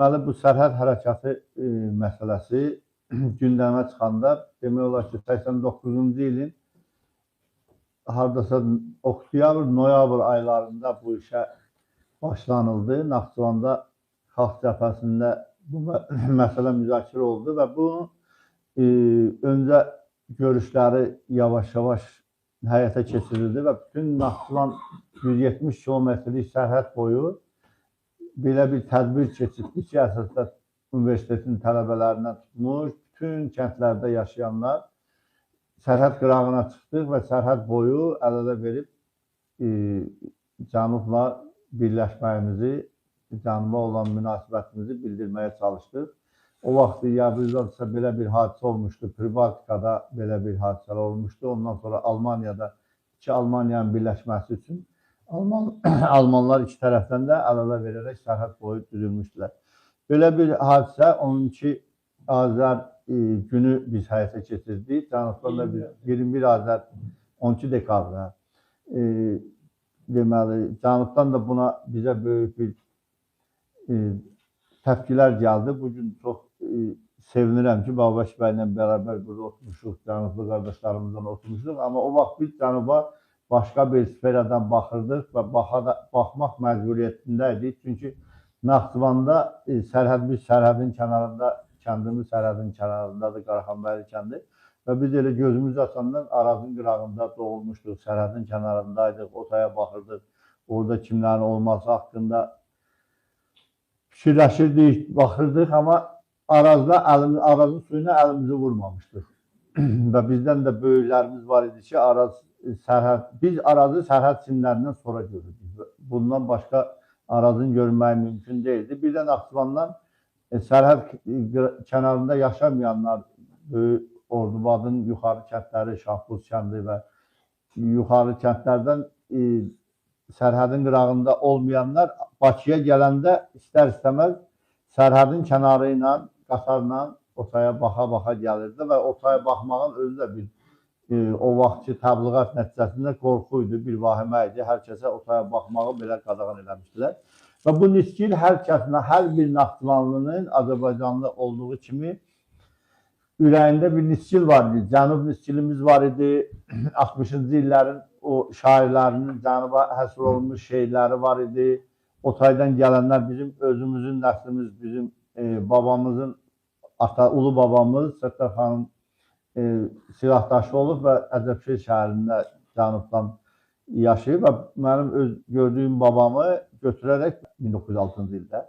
Deməli, bu sərhəd hərəkatı məsələsi gündəmə çıxanda demək olar ki, 89-cu ilin hardasa oktyabr, noyabr aylarında bu işə başlanıldı. Naxçıvanda Xalq Cəbhəsində bu məsələ müzakirə oldu və bu öncə görüşləri yavaş-yavaş həyata keçirildi və bütün Naxçıvan 170 kilometrlik sərhəd boyu belə bir tədbir keçirdi ki, əsasda universitetin tələbələrindən tutmuş, bütün kəndlərdə yaşayanlar sərhəd qırağına çıxdıq və sərhəd boyu əl-ələ verib Cənubla birləşməyimizi, Cənuba olan münasibətimizi bildirməyə çalışdıq. O vaxt yadınızdadırsa belə bir hadisə olmuşdu, Pribaltikada belə bir hadisələr olmuşdu. Ondan sonra Almaniyada iki Almaniyanın birləşməsi üçün Almanlar iki tərəfdən də əl-ələ verərək sərhəd boyu düzülmüşdülər. Belə bir hadisə 12 Azər günü biz həyata keçirdik. Cənubdan da 21 Azər 12 dekabrda. Deməli, Cənubdan da buna bizə böyük bir təpkilər gəldi. Bugün çox sevinirəm ki, Babaş bəylə bərabər burada oturmuşuq, Cənublu qardaşlarımızdan oturmuşuq. Amma o vaxt biz Cənuba başqa bir sferadan baxırdıq və baxmaq məcburiyyətində idik. Çünki Naxçıvanda biz sərhədin kənarında, kəndimiz sərhədin kənarındadır, Qaraxanbəyli kəndi. Və biz elə gözümüz açandan Arazın qırağında doğulmuşduq, sərhədin kənarındaydıq, otaya baxırdıq. Orada kimlərin olması haqqında fikirləşirdik, baxırdıq, amma Arazın suyuna əlimizi vurmamışdıq. Və bizdən də böyüklərimiz var idi ki, biz Arazı sərhəd simlərindən sonra görürdük. Bundan başqa Arazın görünməyi mümkün deyildi. Bir də Naxçıvandan sərhəd kənarında yaşamayanlar, Ordubadın yuxarı kəndləri, Şahbuz kəndi və yuxarı kəndlərdən sərhədin qırağında olmayanlar Bakıya gələndə istər-istəməz sərhədin kənarı ilə, qatarla otaya baxa-baxa gəlirdi və otaya baxmağın özü də bir o vaxtki təbliğat nəticəsində qorxu idi, bir vahimə idi. Hər kəsə otaya baxmağı belə qadağan eləmişdilər. Və bu nisçil hər bir Naxçıvanlının Azərbaycanlı olduğu kimi ürəyində bir nisçil var idi. Cənub nisçilimiz var idi. 60-cı illərin o şairlərinin Cənuba həsr olunmuş şeirləri var idi. Otaydan gələnlər bizim özümüzün nəslimiz, bizim babamızın, ulu babamız Səttar xanım silahdaşı olub və Əcəbşehir şəhərində Cənubdan yaşayıb və mənim gördüyüm babamı götürərək 1906-cı ildə